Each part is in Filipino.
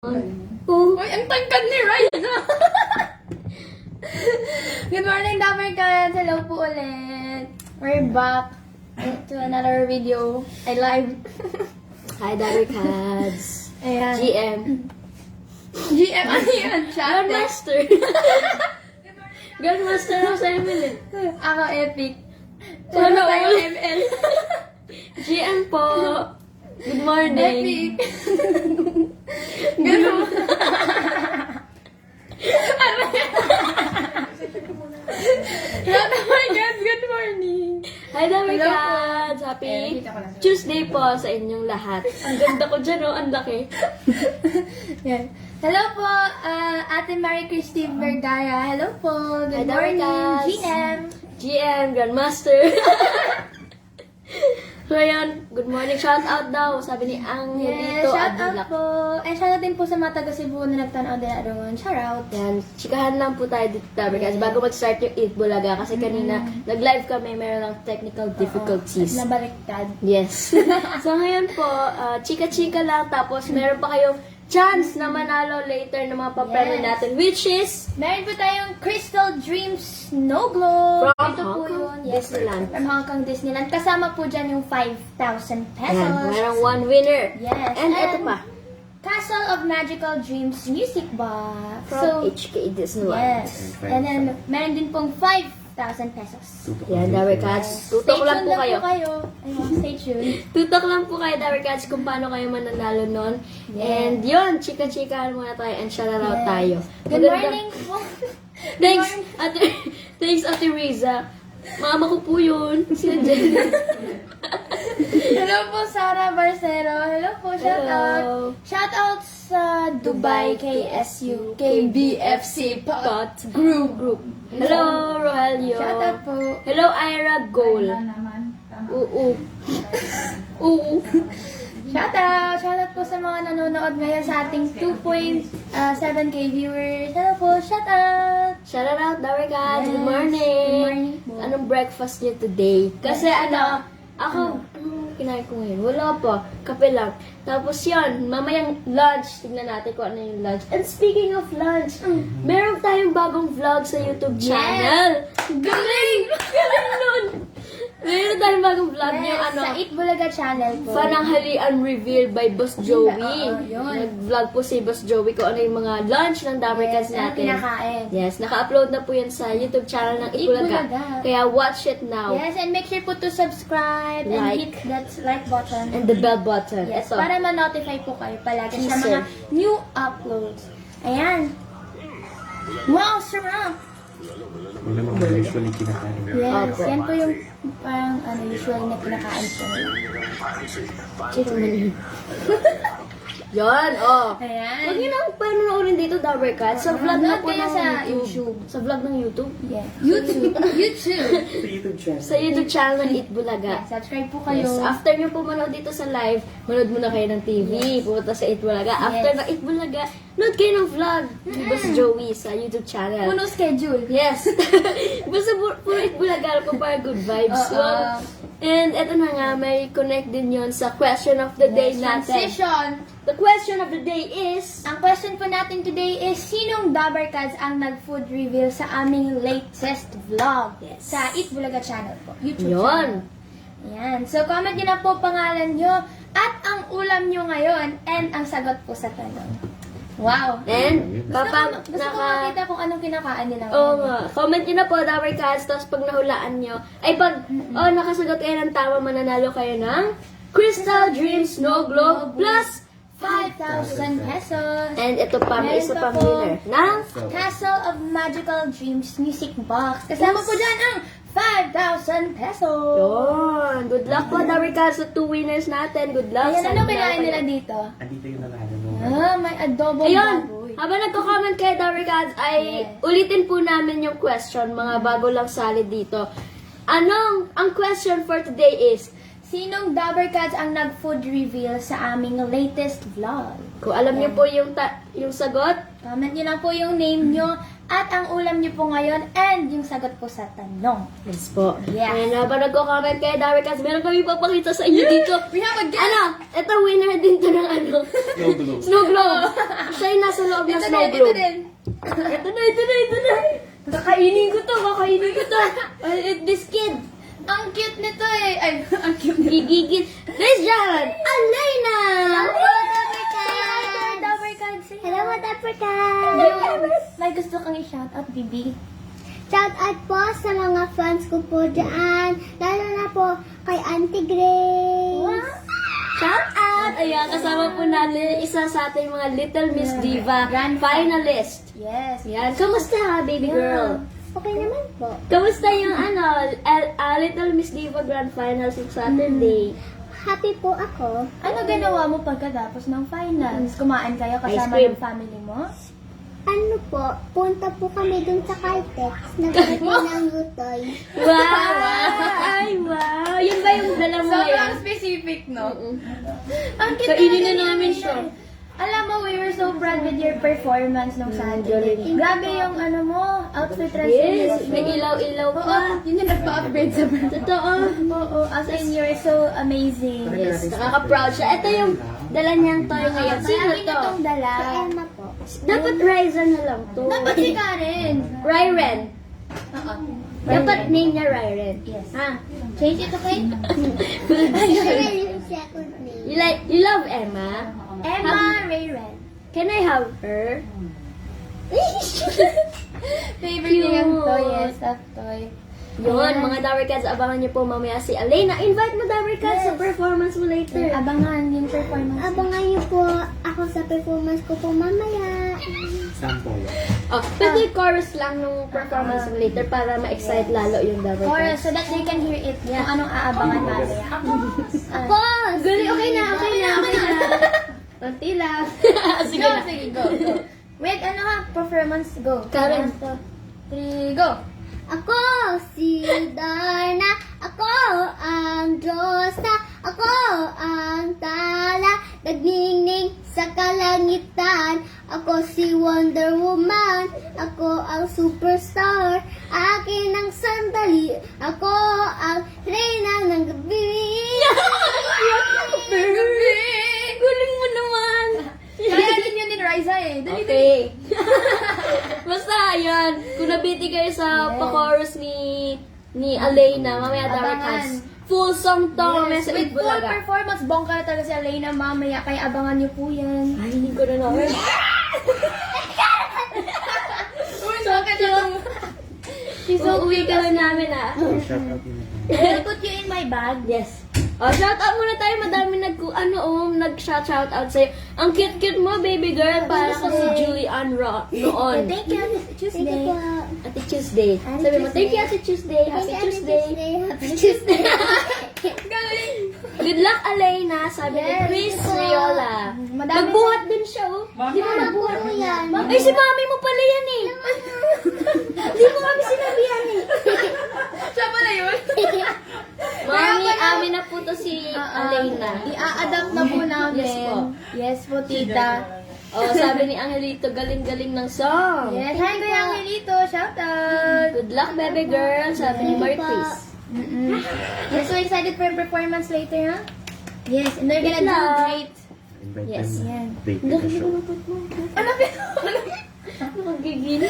Oh. Uy, ang tangkad ni Ryza! Good morning, Dapper Cats! Hello po ulit! We're back to another video. I live. Hi, Dapper Cats! Ayan. GM, ano yan? Grandmaster! Grandmaster ako sa ML. Ako, Epic. Ano tayo, ulit? ML? GM po! Good morning! Epic. Ganun. Ano yan? Dapper Cats, good morning! Hi, Dapper Hello po. Cats! Happy Tuesday po sa inyong lahat. Ang ganda ko dyan, oh. Ang laki. Yan. Hello po, Ate Marie Christine Vergara. Hello po. Hi, Good Dapper morning, Cats. GM. GM, Grandmaster! So, ayan, good morning. Shout out daw, sabi ni Angel dito. shout out Adilak. po. And shout out din po sa mga taga Cebu na nagtanaw din aron. Shout out. Yan, chikahan lang po tayo dito, Dapper Cats, bago mag-start yung Eat Bulaga. Kasi kanina, nag-live kami, meron lang technical difficulties. Nabaliktad. Yes. So ngayon po, chika-chika lang, tapos meron pa kayong chance na manalo later ng mga papremyo Yes. natin, which is Meron po tayong Crystal Dreams Snow Globe. From Ito po Hong yun. Kong Yes, Disneyland. from Hong Kong Disneyland. Kasama po dyan yung 5,000 pesos. yan, merong one winner. Yes. And ito pa, Castle of Magical Dreams Music Box. from HK Disneyland. Yes. And then, meron din pong 5,000 pesos. Yan, Dapper Cats. Tutok lang po kayo. Ayun, stay tuned. Tutok lang po kayo, Dapper Cats, kung paano kayo mananalo nun. And yun, chika-chikahan muna tayo and shout out tayo. Good Maganda- morning po. Thanks, Ate, thanks, Ate Riza. Mama ko po yun. Sila Jen. Hello po, Sarah Barcero. Hello po, shout out. Hello. Shout out sa Dubai KSU KBFC Pot Group. Hello, Rogelio. Shout out po. Hello, Ira Goal. Oo. Oo. Shout out po sa mga nanonood ngayon sa ating 2.7k viewers. Hello po, shout out. Shout out, Dapper Cats. Good Yes. morning. Good morning po. Anong breakfast niyo today? Kasi ako, kinain ko ngayon. Wala pa. Kape lang. Tapos yun, mamayang lunch. Tignan natin kung ano yung lunch. And speaking of lunch, meron tayong bagong vlog sa YouTube channel. Galing! Galing nun! Meron tayong bagong vlog Yes, yung ano, sa Eat Bulaga channel po. Pananghalian Reveal by Boss Joey. Oo, yun. Nag-vlog po si Boss Joey kung ano yung mga lunch ng Dapper Cats Yes, ano natin. kinakain. Yes, naka-upload na po yan sa YouTube channel ng Eat Itbulaga. Bulaga. Kaya watch it now. Yes, and make sure po to subscribe and Like. hit that like button. And the bell button. Yes, Ito. para ma-notify po kayo palagi sa Teaser. mga new uploads. Ayan. Wow, sarap! Yun naman ba usually kinakain? Yes, Opo. yan po yung parang usual na kinakain po nila. Sino man yun? Yan, oh. Ayan. Huwag niyo nang panonoorin dito, Dapper Cats. Sa vlog na Upload po kayo ng sa YouTube. Sa vlog ng YouTube. Yeah. YouTube. YouTube. Sa YouTube channel. Sa YouTube channel ng Itbulaga. Yeah, subscribe po kayo. Yes, after nyo po manood dito sa live, manood muna kayo ng TV, pumunta sa Itbulaga. After Yes. ng Itbulaga, nood kayo ng vlog ni Boss Joey sa YouTube channel. Puno schedule. Yes. Basta puro Itbulaga ko para good vibes. Oo. And eto na nga, may connect din yon sa question of the day natin. Transition. The question of the day is, Ang question po natin today is, sinong Dabber Cats ang nag-food reveal sa aming latest vlog? Yes. Sa Eat Bulaga channel po. YouTube Yun. channel. Ayan. So, comment nyo na po pangalan nyo at ang ulam nyo ngayon and ang sagot po sa tanong. Wow. and Gusto ko makita kung anong kinakain nila. Oo nga. Comment nyo na po, Dapper Cats, tapos pag nahulaan nyo, ay pag, nakasagot kayo ng tama, mananalo kayo ng Crystal Dream Snow Globe plus 5,000 pesos. And ito pa, may Meron isa pa pang po. winner ng Castle of Magical Dreams Music Box. Kasama po dyan ang 5,000 pesos. Yun. Good luck po, Dapper Cats, sa 2 winners natin. Good luck. Ayan, ano Sana kinain manalo nila kayo. dito? Andito yung nanalo mo. May adobo Ayun, baboy. habang nagko-comment kayo, Dapper Cats, ay Yes. ulitin po namin yung question, mga bago lang salid dito. Ang question for today is, Sinong Dabber Cats ang nag-food reveal sa aming latest vlog? kung alam niyo po yung sagot, Comment nyo lang po yung name nyo at ang ulam niyo po ngayon and yung sagot po sa tanong. Yes po. Yeah. And habang nagko-comment kayo, Dami Cats, meron kami papakita sa inyo dito. We have a guest! Ano? Ito, winner din to ng ano? Snow globe. Snow globe. Siya yung nasa loob ng snow Ito globe. din. Ito na. Kakainin ko to. This kid. Ang cute nito eh. Ay, ang cute nito. Gigigil. Ladies and gentlemen, Alena! Hello, Mother Africa! May gusto kang i-shoutout, Bibi. Shout out po sa mga fans ko po dyan. Lalo na po kay Auntie Grace. Shout out! Ayan, kasama po natin isa sa ating mga Little Miss Diva Grand finalist. Yes. Ayan, kamusta baby girl? Okay naman po. Kamusta yung Little Miss Diva Grand Finals ng Saturday? Happy po ako. Ano ginawa mo pagkatapos ng finals? Kumain kayo kasama Ice cream. ng family mo? Ano po, punta po kami dun sa Caltex. Nagkakit ng lutoy. Wow! Ay, wow! Yun ba yung dala mo ngayon? Sobrang specific, no? Ang cute Kainin talaga na namin niya. siya. Alam mo, we were so proud with your performance nung Saturday. galing. Grabe yung ano mo, outfit Yes, transformation. may ilaw-ilaw Oo, pa. yun yung nagpa-upgrade sa brand. Totoo. Oo, as in, you're so amazing. Yes, nakaka-proud siya. Ito yung dala niyang toy ngayon. Sino Sino to? itong dala? Si Emma po. Dapat Ryzen na lang to. Dapat si Karen. Ryren. Oo. Dapat name niya Ryren. Yes. Ha? Change it, okay? Siya yung second name. You love Emma? Emma Rayren. Can I have her? Favorite niya yung Cute. toy, yes, that toy. Yun, mga Dower Cats, abangan niyo po mamaya si Alena. Invite mo Dower Cats sa Yes. performance mo later. Abangan yung performance. Abangan niyo po ako sa performance ko po mamaya. Sample. Oh, pwede chorus lang nung performance mo later para ma-excite lalo yung Dower Or Cats. so that they can hear it, kung anong aabangan mamaya. Po! Gali, okay na. Unti lang. Sige Go, na. sige, go. Wait, ano ha? Performance, go. Karen. 1, 2, 3, go. Ako si Darna, ako ang Diyosa, ako ang tala, nagningning sa kalangitan. Ako si Wonder Woman, ako ang superstar, akin ang sandali, ako ang reyna ng gabi. Guling mo naman. Kaya din yun ni Riza eh. Dali, Okay. Basta, yan. Kung nabiti kayo sa pa-chorus ni Alena, mamaya Dower Abangan. Cats. Full song to, mamaya sa With full Itbulaga. performance, bongka na talaga si Alena mamaya, kaya abangan niyo po yan. Ay, hindi ko na naman. So cute. So, uwi ka na namin ah. Shout out yun. I'll put you in my bag. Yes. Oh, shout out muna tayo. Madami nag-shout out sa'yo. Ang cute-cute mo, baby girl. Para ka si Julie Ann noon. Thank you, Thank you Tuesday. po. Ate Tuesday. Ate Sabi mo, Tuesday. thank you, Ate Tuesday. Happy Tuesday. Happy Tuesday. Galing. Good luck, Alena. Sabi ni Yes, Chris po. Riola. Madami Nagbuhat din siya, oh. Di ba nagbuhat? Puro yan. Ay, si mami mo pala yan, eh. Di mo kami sinabihan, eh. Siya pala yun. Mami, amin na po to si Alena. I-adapt na po namin. Yes po. Yes po, tita. Oh, sabi ni Angelito, galing-galing ng song. Yes, hi Kuya Angelito. Shout out. Good luck, baby girl. Sabi ni Marie Chris. We're so excited for your performance later, huh? Yes, and they're gonna Good do luck. great. Invite Yes, them yan. later the show. Ano Magigil.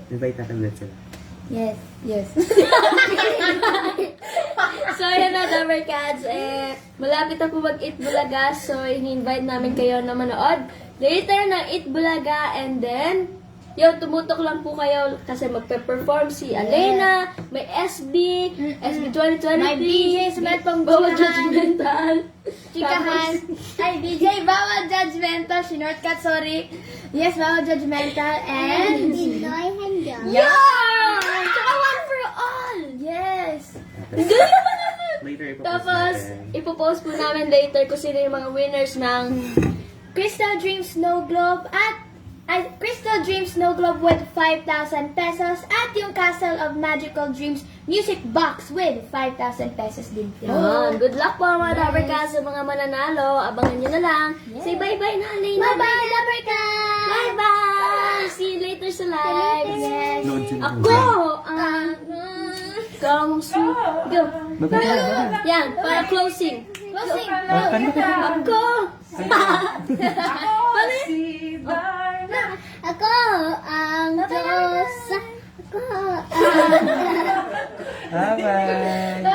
Invite natin ulit sila. Yes, yes. So, yan na, Dower Cats. Malapit na po mag-Itbulaga. So, ini-invite namin kayo na manood later ng Itbulaga. And then, tumutok lang po kayo kasi magpe-perform si Alena, may SB 2023. May BJ, sumat pang Bawal chikahan. judgmental. Chikahan. Ay, BJ, bawal judgmental. Shortcut, sorry. Yes, bawal judgmental. And... Pinoy handa. Yeah! Tsaka one for all! Yes! Later ipopost Tapos, natin. ipopost po namin later kung sino yung mga winners ng Crystal Dream Snow Globe at Crystal Dream Snow Globe with 5,000 pesos at yung Castle of Magical Dreams Music Box with 5,000 pesos din po. Yan. Good luck po mga Dower Cats sa mga mananalo. Abangan nyo na lang. Say bye-bye na, Alena. Bye-bye, Lovercats! Bye-bye! See you later later sa live. Yes. Noon sila. Ako ang Gangsu. Go. Baba. Yan, para closing. Closing. Kanta ka. Ako. Ako ang Diyos. Ako ang... Bye-bye.